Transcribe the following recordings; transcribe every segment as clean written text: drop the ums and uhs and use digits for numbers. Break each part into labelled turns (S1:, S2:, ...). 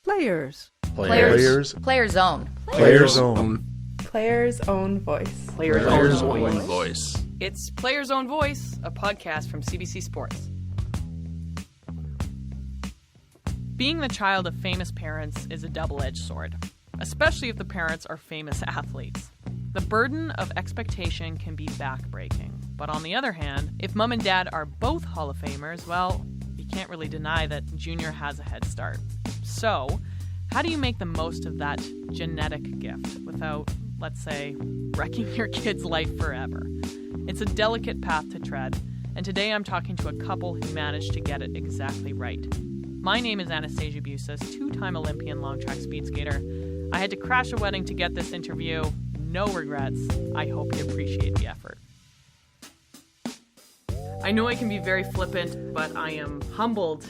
S1: Players.
S2: Players Own.
S3: Players Own.
S4: Players Own Voice.
S3: Players Own Voice.
S1: It's Players Own Voice, a podcast from CBC Sports. Being the child of famous parents is a double-edged sword, especially if the parents are famous athletes. The burden of expectation can be backbreaking. But on the other hand, if mom and dad are both Hall of Famers, well, you can't really deny that Junior has a head start. So, how do you make the most of that genetic gift without, let's say, wrecking your kid's life forever? It's a delicate path to tread, and today I'm talking to a couple who managed to get it exactly right. My name is Anastasia Busis, two-time Olympian long track speed skater. I had to crash a wedding to get this interview. No regrets. I hope you appreciate the effort. I know I can be very flippant, but I am humbled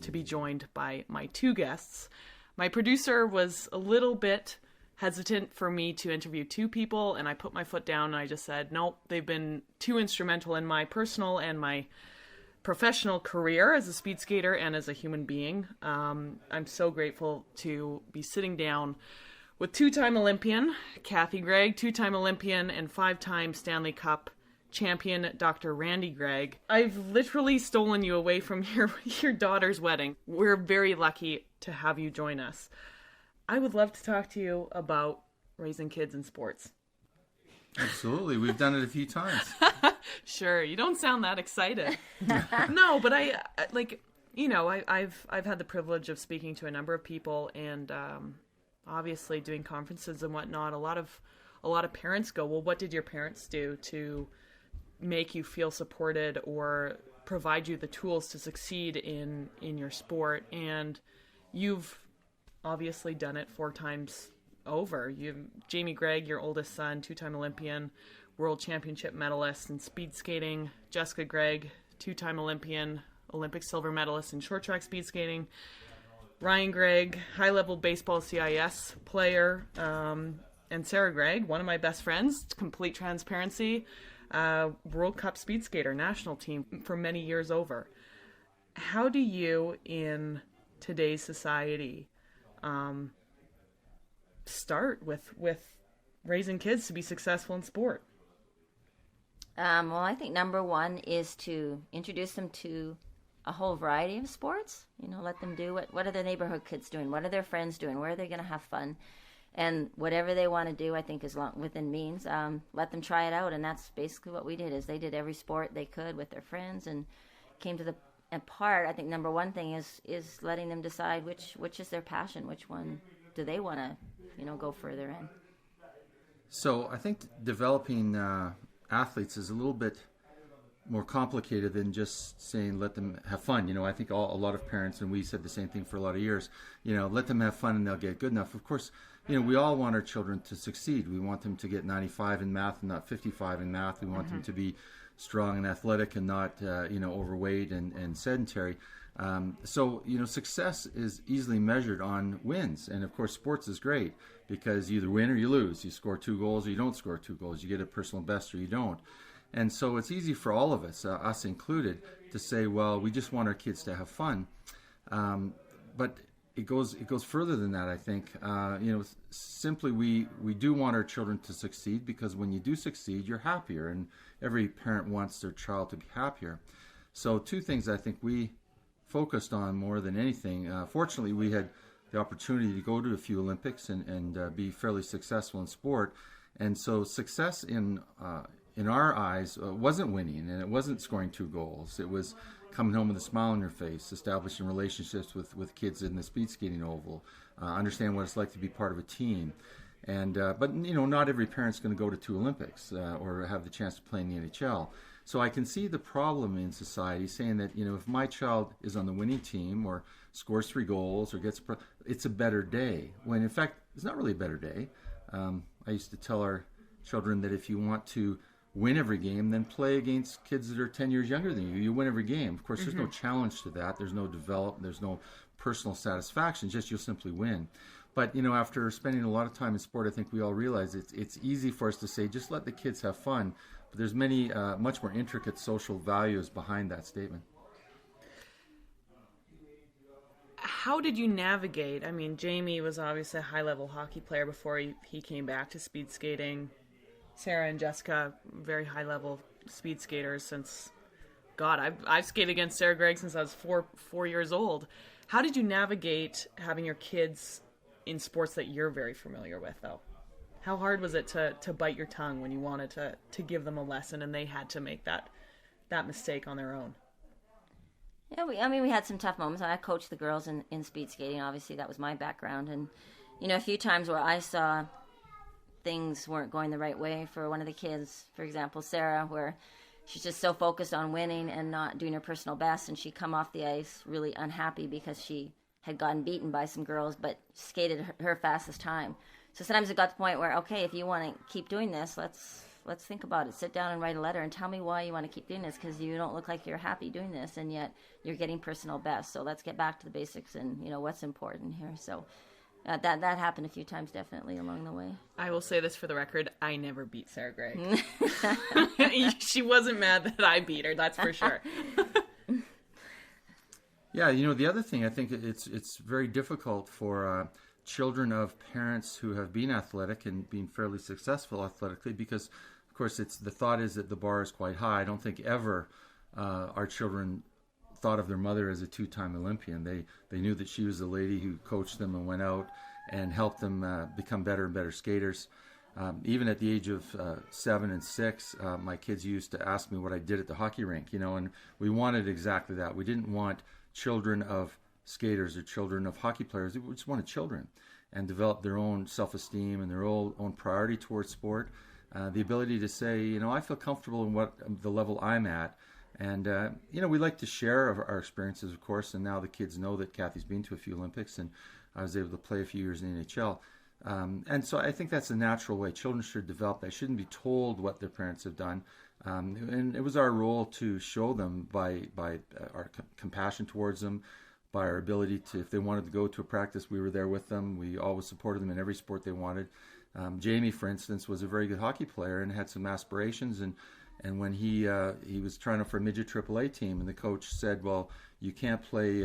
S1: to be joined by my two guests. My producer was a little bit hesitant for me to interview two people, and I put my foot down and I just said, nope, they've been too instrumental in my personal and my professional career as a speed skater and as a human being. I'm so grateful to be sitting down with two-time Olympian Kathy Gregg, two-time Olympian and five-time Stanley Cup champion Dr. Randy Gregg. I've literally stolen you away from your daughter's wedding. We're very lucky to have you join us. I would love to talk to you about raising kids in sports.
S3: Absolutely. We've done it a few times.
S1: Sure. You don't sound that excited. No, but I've had the privilege of speaking to a number of people and obviously doing conferences and whatnot. A lot of parents go, well, what did your parents do to make you feel supported or provide you the tools to succeed in your sport? And you've obviously done it 4 times over. Jamie Gregg, your oldest son, two-time Olympian, world championship medalist in speed skating. Jessica Gregg, two-time Olympian, Olympic silver medalist in short track speed skating. Ryan Gregg, high-level baseball CIS player. And Sarah Gregg, one of my best friends, complete transparency, World Cup speed skater, national team for many years over. How do you, in today's society, start with raising kids to be successful in sport?
S2: Well, I think number one is to introduce them to a whole variety of sports. Let them do what are the neighborhood kids doing? What are their friends doing? Where are they going to have fun? And whatever they want to do, I think, is within means. Let them try it out, and that's basically what we did. Is they did every sport they could with their friends, and came to the part. I think number one thing is letting them decide which is their passion, which one do they want to, go further in.
S3: So I think developing athletes is a little bit more complicated than just saying let them have fun. I think a lot of parents, and we said the same thing for a lot of years, let them have fun and they'll get good enough. Of course, we all want our children to succeed. We want them to get 95 in math and not 55 in math. We want them to be strong and athletic and not, overweight and sedentary. So success is easily measured on wins. And of course, sports is great because you either win or you lose. You score 2 goals or you don't score 2 goals. You get a personal best or you don't. And so it's easy for all of us, us included, to say, well, we just want our kids to have fun. But it goes further than that, I think. Simply we do want our children to succeed because when you do succeed, you're happier. And every parent wants their child to be happier. So 2 things I think we focused on more than anything. Fortunately, we had the opportunity to go to a few Olympics and be fairly successful in sport. And so success in our eyes wasn't winning, and it wasn't scoring 2 goals. It was coming home with a smile on your face, establishing relationships with kids in the speed skating oval, understand what it's like to be part of a team. And but not every parent's going to go to 2 Olympics or have the chance to play in the NHL. So I can see the problem in society saying that if my child is on the winning team or scores 3 goals or it's a better day. When in fact it's not really a better day. I used to tell our children that if you want to win every game, then play against kids that are 10 years younger than you. You win every game. Of course, there's no challenge to that. There's no development. There's no personal satisfaction. Just you'll simply win. But, after spending a lot of time in sport, I think we all realize it's easy for us to say, just let the kids have fun. But there's many, much more intricate social values behind that statement.
S1: how did you navigate? I mean, Jamie was obviously a high-level hockey player before he came back to speed skating. Sarah and Jessica, very high-level speed skaters since, God, I've skated against Sarah Gregg since I was four years old. How did you navigate having your kids in sports that you're very familiar with, though? How hard was it to bite your tongue when you wanted to give them a lesson and they had to make that mistake on their own?
S2: Yeah, we had some tough moments. I coached the girls in speed skating. Obviously, that was my background. And, a few times where I saw things weren't going the right way for one of the kids. For example, Sarah, where she's just so focused on winning and not doing her personal best. And she'd come off the ice really unhappy because she had gotten beaten by some girls, but skated her fastest time. So sometimes it got to the point where, okay, if you want to keep doing this, let's think about it. Sit down and write a letter and tell me why you want to keep doing this, because you don't look like you're happy doing this, and yet you're getting personal best. So let's get back to the basics and, what's important here. So that happened a few times, definitely, along the way.
S1: I will say this for the record. I never beat Sarah Gregg. She wasn't mad that I beat her, that's for sure.
S3: Yeah, the other thing, I think it's very difficult for children of parents who have been athletic and been fairly successful athletically, because of course the thought is that the bar is quite high. I don't think ever our children thought of their mother as a two-time Olympian. They knew that she was the lady who coached them and went out and helped them become better and better skaters. Even at the age of 7 and 6, my kids used to ask me what I did at the hockey rink, and we wanted exactly that. We didn't want children of skaters or children of hockey players. We just wanted children and develop their own self-esteem and their own priority towards sport. The ability to say, I feel comfortable in what the level I'm at. And, we like to share our experiences, of course, and now the kids know that Kathy's been to a few Olympics and I was able to play a few years in the NHL. And so I think that's a natural way. Children should develop. They shouldn't be told what their parents have done. And it was our role to show them by our compassion towards them, by our ability to, if they wanted to go to a practice, we were there with them. We always supported them in every sport they wanted. Jamie, for instance, was a very good hockey player and had some aspirations. And when he was trying out for a midget AAA team, and the coach said, well, you can't play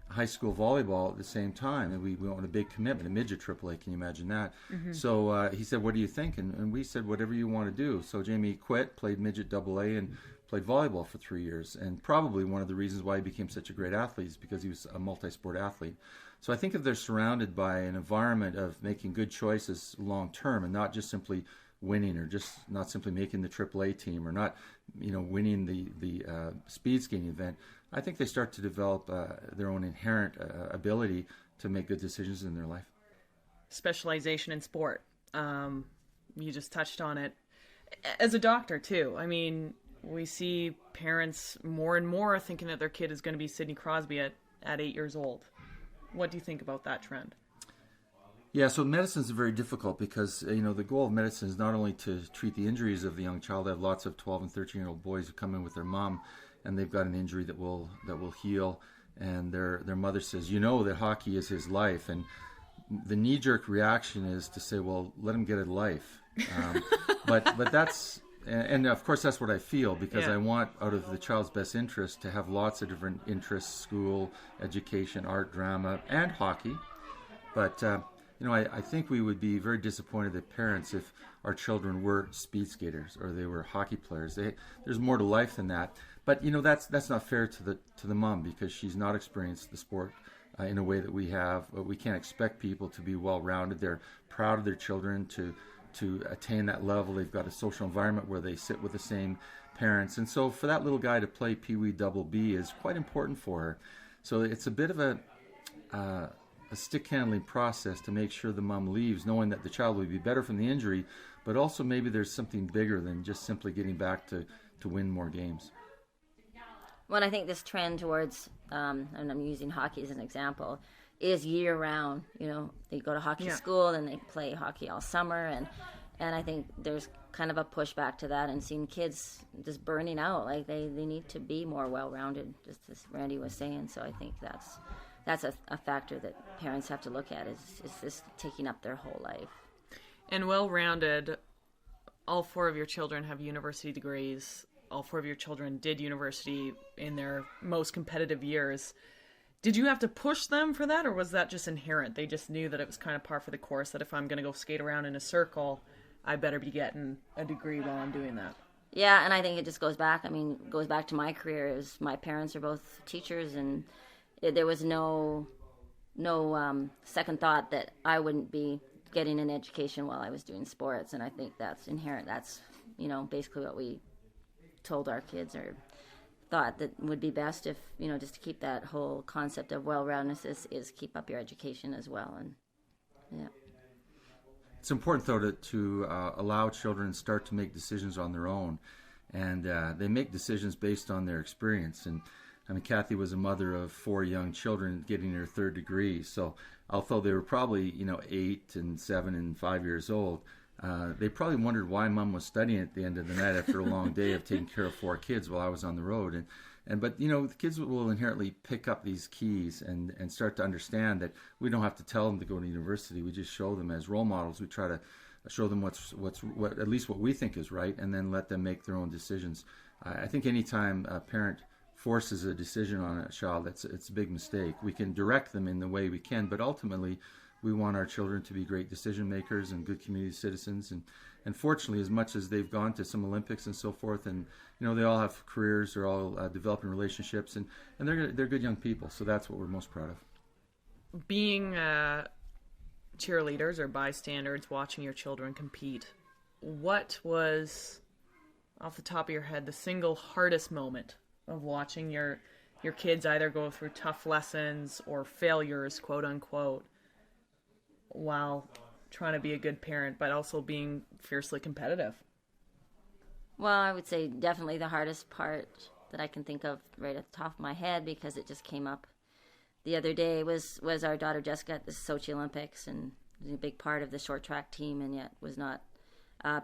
S3: high school volleyball at the same time. And we want a big commitment, a midget AAA. Can you imagine that? Mm-hmm. So he said, what do you think? And we said, whatever you want to do. So Jamie quit, played midget AA, and played volleyball for 3 years. And probably one of the reasons why he became such a great athlete is because he was a multi-sport athlete. So I think if they're surrounded by an environment of making good choices long term and not just simply winning, or just not simply making the AAA team, or not, winning the speed skating event, I think they start to develop their own inherent ability to make good decisions in their life.
S1: Specialization in sport. You just touched on it. As a doctor, too. I mean, we see parents more and more thinking that their kid is going to be Sidney Crosby at 8 years old. What do you think about that trend?
S3: Yeah, so medicine is very difficult because, the goal of medicine is not only to treat the injuries of the young child. I have lots of 12 and 13-year-old boys who come in with their mom, and they've got an injury that will heal, and their mother says, that hockey is his life. And the knee-jerk reaction is to say, well, let him get a life. But that's... And of course, that's what I feel, because I want, out of the child's best interest, to have lots of different interests: school, education, art, drama, and hockey. But, I think we would be very disappointed as parents if our children were speed skaters or they were hockey players. There's more to life than that. But, that's not fair to the mom, because she's not experienced the sport in a way that we have. We can't expect people to be well-rounded. They're proud of their children to attain that level. They've got a social environment where they sit with the same parents. And so for that little guy to play Pee Wee Double B is quite important for her. So it's a bit of a stick handling process to make sure the mom leaves knowing that the child will be better from the injury, but also maybe there's something bigger than just simply getting back to win more games.
S2: Well, I think this trend towards, and I'm using hockey as an example, is year-round. They go to hockey school and they play hockey all summer, and I think there's kind of a pushback to that, and seeing kids just burning out. Like they need to be more well-rounded, just as Randy was saying. So I think that's a factor that parents have to look at, is this taking up their whole life.
S1: And well-rounded, all 4 of your children have university degrees. All 4 of your children did university in their most competitive years. Did you have to push them for that, or was that just inherent? They just knew that it was kind of par for the course, that if I'm going to go skate around in a circle, I better be getting a degree while I'm doing that.
S2: Yeah, and I think it just goes back. I mean, goes back to my career. My parents are both teachers, and there was no second thought that I wouldn't be getting an education while I was doing sports. And I think that's inherent. That's, basically what we told our kids, or thought that would be best, if, just to keep that whole concept of well-roundedness is keep up your education as well. And yeah.
S3: It's important, though, to allow children start to make decisions on their own, and they make decisions based on their experience. And I mean, Kathy was a mother of 4 young children getting their 3rd degree. So although they were probably 8 and 7 and 5 years old, they probably wondered why Mom was studying at the end of the night after a long day of taking care of 4 kids while I was on the road. But the kids will inherently pick up these keys and start to understand that we don't have to tell them to go to university. We just show them as role models. We try to show them what at least what we think is right, and then let them make their own decisions. I think anytime a parent forces a decision on a child, it's a big mistake. We can direct them in the way we can, but ultimately we want our children to be great decision makers and good community citizens. And fortunately, as much as they've gone to some Olympics and so forth, and they all have careers, they're all developing relationships, and they're good young people. So that's what we're most proud of.
S1: Being cheerleaders or bystanders watching your children compete, what was, off the top of your head, the single hardest moment of watching your kids either go through tough lessons or failures, quote unquote, while trying to be a good parent, but also being fiercely competitive?
S2: Well, I would say definitely the hardest part that I can think of right at the top of my head, because it just came up the other day, was our daughter Jessica at the Sochi Olympics, and was a big part of the short track team, and yet was not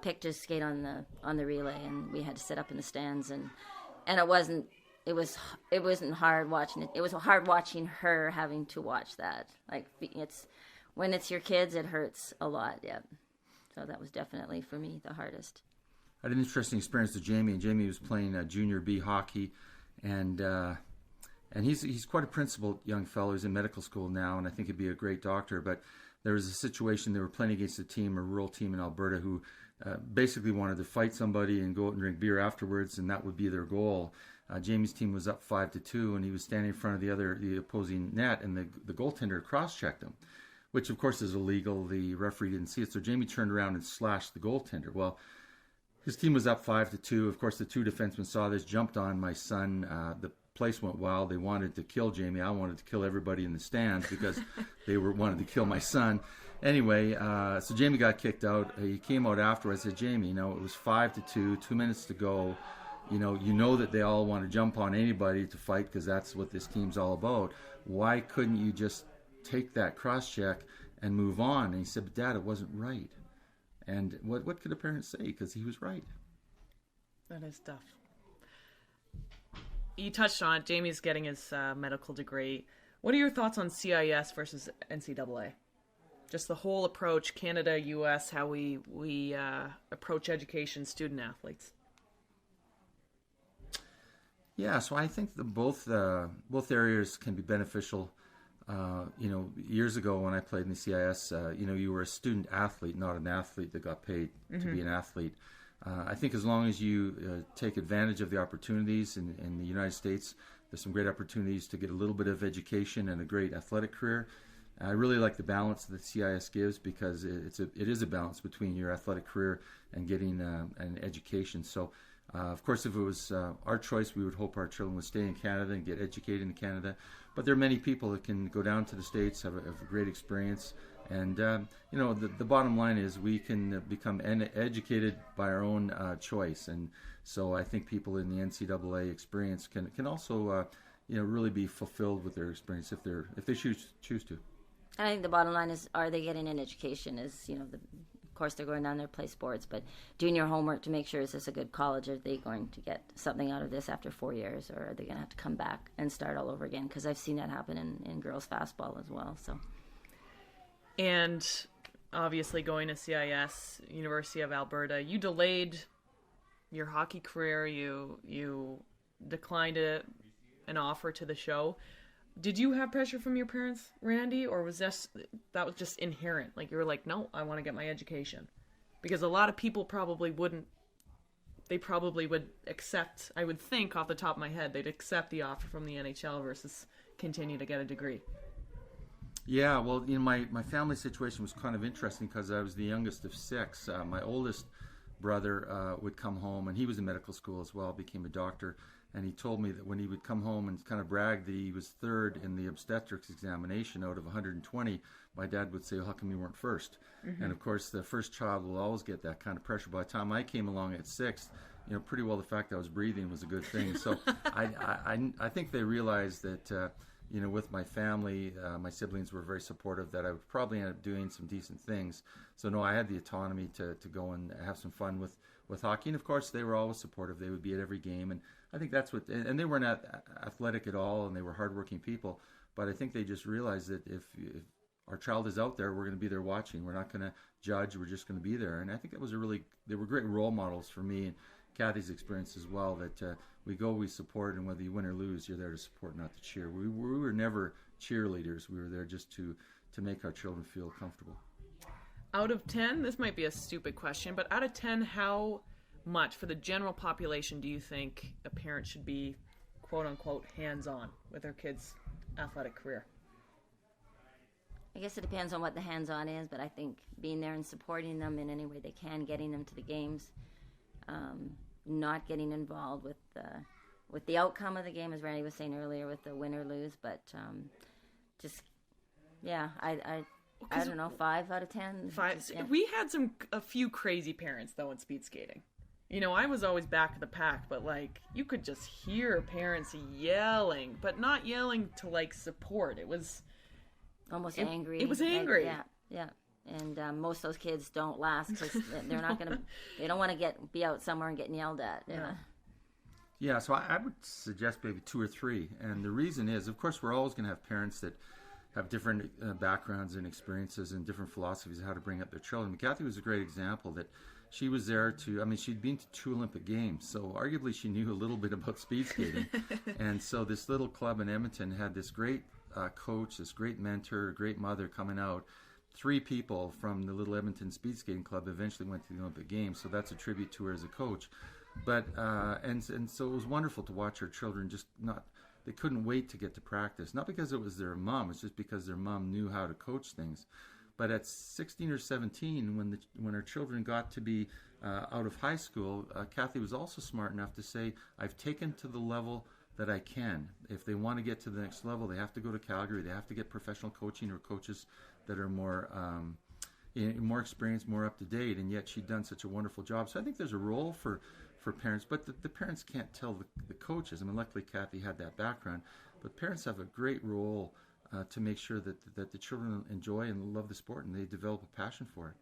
S2: picked to skate on the relay, and we had to sit up in the stands, and it wasn't hard watching it. It was hard watching her having to watch that. Like, when it's your kids, it hurts a lot. Yeah. So that was definitely, for me, the hardest.
S3: I had an interesting experience with Jamie, and Jamie was playing junior B hockey, and he's quite a principled young fellow. He's in medical school now, and I think he'd be a great doctor. But there was a situation, they were playing against a rural team in Alberta, who basically wanted to fight somebody and go out and drink beer afterwards, and that would be their goal. Jamie's team was up 5-2, and he was standing in front of the opposing net, and the goaltender cross-checked him, which of course is illegal. The referee didn't see it, so Jamie turned around and slashed the goaltender. Well, his team was up 5-2. Of course, the 2 defensemen saw this, jumped on my son. The place went wild. They wanted to kill Jamie. I wanted to kill everybody in the stands because they wanted to kill my son. Anyway, so Jamie got kicked out. He came out afterwards. I said, Jamie, it was 5-2, 2 minutes to go. You know that they all want to jump on anybody to fight because that's what this team's all about. Why couldn't you just take that cross-check and move on? And he said, but Dad, it wasn't right. And what could a parent say? Because he was right.
S1: That is tough. You touched on it. Jamie's getting his medical degree. What are your thoughts on CIS versus NCAA? Just the whole approach, Canada, U.S., how we approach education, student athletes.
S3: Yeah, so I think both areas can be beneficial. Years ago when I played in the CIS, you were a student athlete, not an athlete that got paid to be an athlete. I think as long as you take advantage of the opportunities in the United States, there's some great opportunities to get a little bit of education and a great athletic career. I really like the balance that CIS gives, because it is a balance between your athletic career and getting an education. So, of course, if it was our choice, we would hope our children would stay in Canada and get educated in Canada. But there are many people that can go down to the States, have a great experience. And, the bottom line is we can become educated by our own choice. And so I think people in the NCAA experience can also, really be fulfilled with their experience if they choose to.
S2: I think the bottom line is, are they getting an education? Of course, they're going down there to play sports, but doing your homework to make sure, is this a good college? Are they going to get something out of this after 4 years, or are they going to have to come back and start all over again? Because I've seen that happen in girls fastball as well. So,
S1: and obviously going to CIS, University of Alberta, you delayed your hockey career. You declined an offer to the show. did you have pressure from your parents, Randy, or was that was just inherent? Like you were like, no, I want to get my education, because a lot of people probably wouldn't. They probably would accept. I would think off the top of my head, they'd accept the offer from the NHL versus continue to get a degree.
S3: Yeah, well, my family situation was kind of interesting because I was the youngest of 6. My oldest brother would come home, and he was in medical school as well, became a doctor, and he told me that when he would come home and kind of brag that he was third in the obstetrics examination out of 120, my dad would say, well, how come you weren't first? And of course, the first child will always get that kind of pressure. By the time I came along at 6, pretty well the fact that I was breathing was a good thing. So I think they realized that, with my family, my siblings were very supportive that I would probably end up doing some decent things. So no, I had the autonomy to go and have some fun with hockey. And of course, they were always supportive. They would be at every game. And I think that's what, and they weren't athletic at all, and they were hardworking people. But I think they just realized that if our child is out there, we're going to be there watching. We're not going to judge. We're just going to be there. And I think that was they were great role models for me and Kathy's experience as well, that we support, and whether you win or lose, you're there to support, not to cheer. We were never cheerleaders. We were there just to make our children feel comfortable.
S1: Out of 10, this might be a stupid question, but out of 10, how much for the general population do you think a parent should be, quote unquote, hands-on with their kid's athletic career?
S2: I guess it depends on what the hands-on is, but I think being there and supporting them in any way they can, getting them to the games, not getting involved with the outcome of the game, as Randy was saying earlier, with the win or lose, but I don't know, 5 out of 10.
S1: 5.
S2: Yeah.
S1: We had a few crazy parents though in speed skating. I was always back of the pack, but like you could just hear parents yelling, but not yelling to like support. It was
S2: almost angry.
S1: It was angry.
S2: Yeah. And most of those kids don't last because they're not going to. They don't want to be out somewhere and getting yelled at.
S3: Yeah. So I would suggest maybe 2 or 3, and the reason is, of course, we're always going to have parents that have different backgrounds and experiences and different philosophies of how to bring up their children. But Kathy was a great example that she was there she'd been to 2 Olympic Games, so arguably she knew a little bit about speed skating. And so this little club in Edmonton had this great coach, this great mentor, great mother coming out. 3 people from the little Edmonton Speed Skating Club eventually went to the Olympic Games, so that's a tribute to her as a coach. But and so it was wonderful to watch her children they couldn't wait to get to practice. Not because it was their mom, it's just because their mom knew how to coach things. But at 16 or 17, when her children got to be out of high school, Kathy was also smart enough to say, I've taken to the level that I can. If they want to get to the next level, they have to go to Calgary. They have to get professional coaching or coaches that are more experienced, more up to date. And yet she'd done such a wonderful job. So I think there's a role for parents, but the parents can't tell the coaches. I mean, luckily Kathy had that background, but parents have a great role to make sure that the children enjoy and love the sport and they develop a passion for it.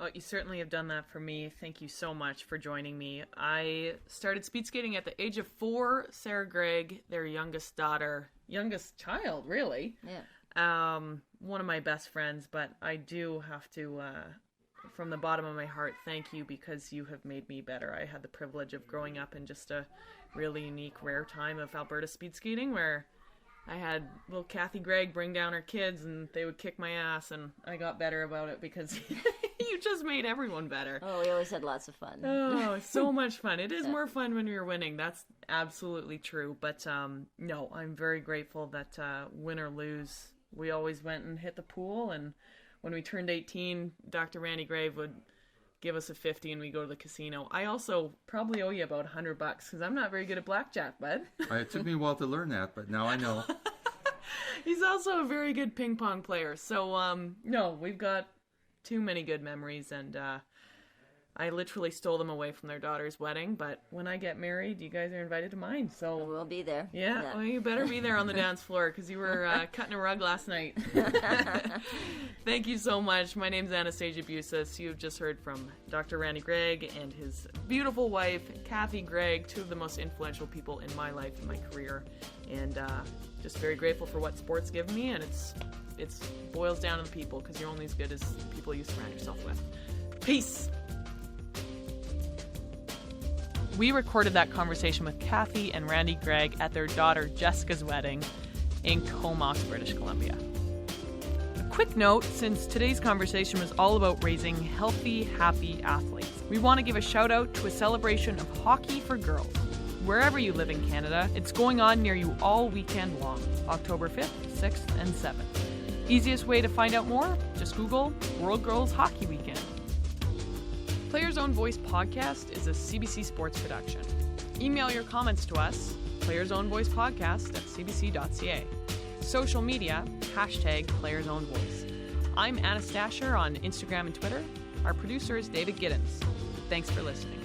S1: Oh, you certainly have done that for me. Thank you so much for joining me. I started speed skating at the age of 4. Sarah Gregg, their youngest child, really.
S2: Yeah.
S1: One of my best friends, but I do have to, from the bottom of my heart, thank you, because you have made me better. I had the privilege of growing up in just a really unique, rare time of Alberta speed skating where I had little Kathy Gregg bring down her kids and they would kick my ass, and I got better about it because you just made everyone better.
S2: Oh, we always had lots of fun.
S1: Oh, so much fun. It is more fun when you're winning. That's absolutely true. But no, I'm very grateful that win or lose, we always went and hit the pool. And when we turned 18, Dr. Randy Gregg would give us a 50 and we go to the casino. I also probably owe you about $100 because I'm not very good at blackjack, bud.
S3: It took me a while to learn that, but now I know.
S1: He's also a very good ping pong player. So, no, we've got too many good memories, and I literally stole them away from their daughter's wedding, but when I get married, you guys are invited to mine, so...
S2: We'll be there.
S1: Yeah. Well, you better be there on the dance floor, because you were cutting a rug last night. Thank you so much. My name's Anastasia Busis. You've just heard from Dr. Randy Gregg and his beautiful wife, Kathy Gregg, 2 of the most influential people in my life and my career, and just very grateful for what sports give me, and it boils down to the people, because you're only as good as the people you surround yourself with. Peace! We recorded that conversation with Kathy and Randy Gregg at their daughter Jessica's wedding. in Comox, British Columbia. A quick note, since today's conversation was all about raising healthy, happy athletes, we want to give a shout out to a celebration of hockey for girls. Wherever you live in Canada, it's going on near you all weekend long, October 5th, 6th, and 7th. Easiest way to find out more? Just Google World Girls Hockey Weekend. Players Own Voice podcast is a CBC Sports production. Email your comments to us, playersownvoicepodcast@cbc.ca. Social media, #Players Own Voice. I'm Anastasia on Instagram and Twitter. Our producer is David Giddens. Thanks for listening.